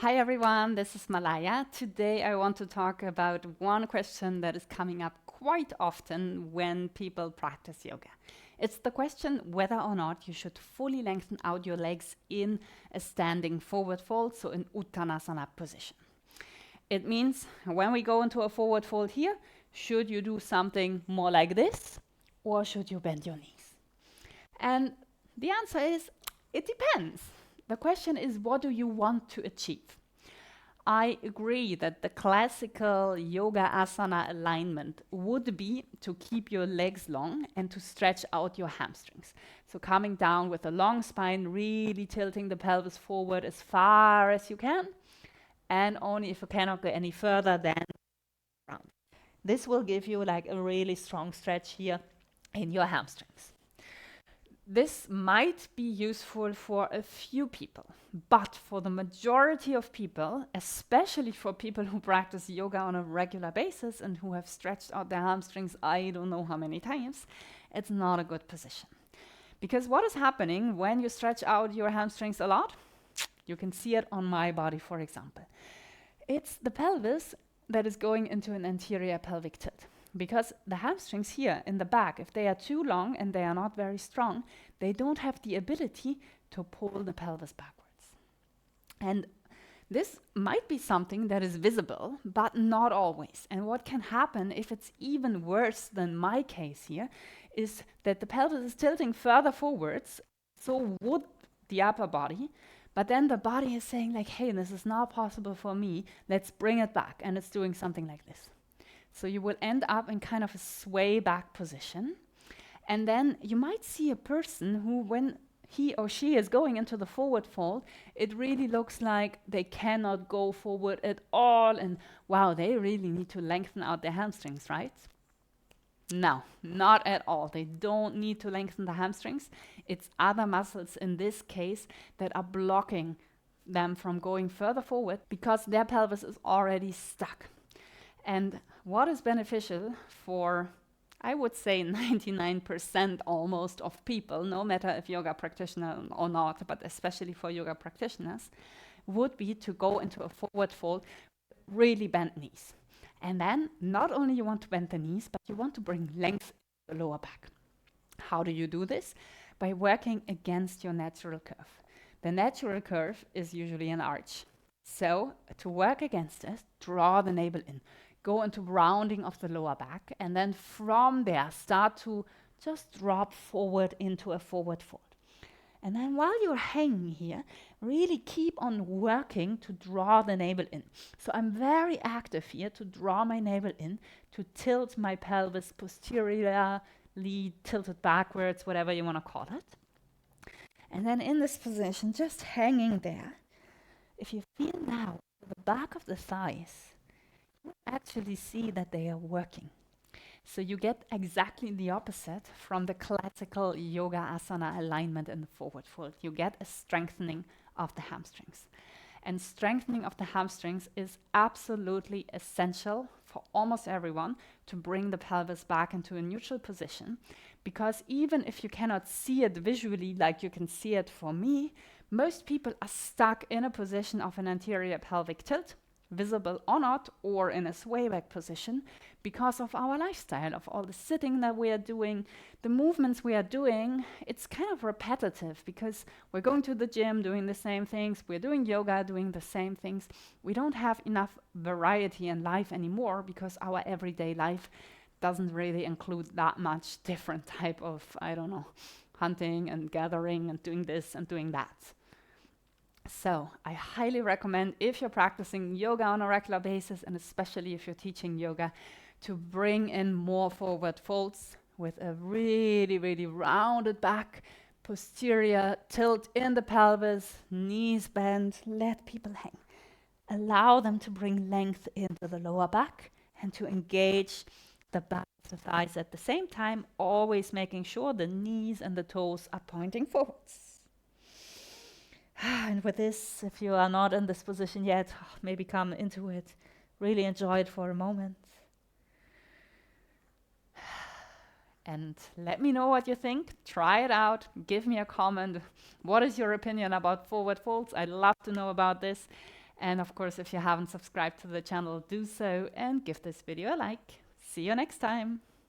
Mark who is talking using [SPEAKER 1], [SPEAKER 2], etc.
[SPEAKER 1] Hi everyone, this is Malaya. Today I want to talk about one question that is coming up quite often when people practice yoga. It's the question whether or not you should fully lengthen out your legs in a standing forward fold, so in Uttanasana position. It means when we go into a forward fold here, should you do something more like this or should you bend your knees? And the answer is, it depends. The question is, what do you want to achieve? I agree that the classical yoga asana alignment would be to keep your legs long and to stretch out your hamstrings. So coming down with a long spine, really tilting the pelvis forward as far as you can, and only if you cannot go any further, then round. This will give you like a really strong stretch here in your hamstrings. This might be useful for a few people, but for the majority of people, especially for people who practice yoga on a regular basis and who have stretched out their hamstrings I don't know how many times, it's not a good position. Because what is happening when you stretch out your hamstrings a lot? You can see it on my body, for example. It's the pelvis that is going into an anterior pelvic tilt. Because the hamstrings here in the back, if they are too long and they are not very strong, they don't have the ability to pull the pelvis backwards. And this might be something that is visible, but not always. And what can happen if it's even worse than my case here is that the pelvis is tilting further forwards, so would the upper body, but then the body is saying like, hey, this is not possible for me, let's bring it back, and it's doing something like this. So you will end up in kind of a sway back position. And then you might see a person who, when he or she is going into the forward fold, it really looks like they cannot go forward at all. And wow, they really need to lengthen out their hamstrings, right? No, not at all. They don't need to lengthen the hamstrings. It's other muscles in this case that are blocking them from going further forward because their pelvis is already stuck. And what is beneficial for, I would say, 99% almost of people, no matter if yoga practitioner or not, but especially for yoga practitioners, would be to go into a forward fold, really bent knees. And then not only you want to bend the knees, but you want to bring length in the lower back. How do you do this? By working against your natural curve. The natural curve is usually an arch. So to work against it, draw the navel in. Go into rounding of the lower back, and then from there start to just drop forward into a forward fold. And then while you're hanging here, really keep on working to draw the navel in. So I'm very active here to draw my navel in, to tilt my pelvis posteriorly, tilted backwards, whatever you want to call it. And then in this position, just hanging there, if you feel now the back of the thighs, actually see that they are working. So you get exactly the opposite from the classical yoga asana alignment in the forward fold. You get a strengthening of the hamstrings. And strengthening of the hamstrings is absolutely essential for almost everyone to bring the pelvis back into a neutral position, because even if you cannot see it visually like you can see it for me, most people are stuck in a position of an anterior pelvic tilt, visible or not, or in a sway back position because of our lifestyle, of all the sitting that we are doing, the movements we are doing. It's kind of repetitive because we're going to the gym doing the same things, we're doing yoga doing the same things. We don't have enough variety in life anymore because our everyday life doesn't really include that much different type of, I don't know, hunting and gathering and doing this and doing that. So I highly recommend, if you're practicing yoga on a regular basis, and especially if you're teaching yoga, to bring in more forward folds with a really, really rounded back, posterior tilt in the pelvis, knees bent, let people hang. Allow them to bring length into the lower back and to engage the back of the thighs at the same time, always making sure the knees and the toes are pointing forwards. And with this, if you are not in this position yet, maybe come into it. Really enjoy it for a moment. And let me know what you think. Try it out. Give me a comment. What is your opinion about forward folds? I'd love to know about this. And of course, if you haven't subscribed to the channel, do so and give this video a like. See you next time.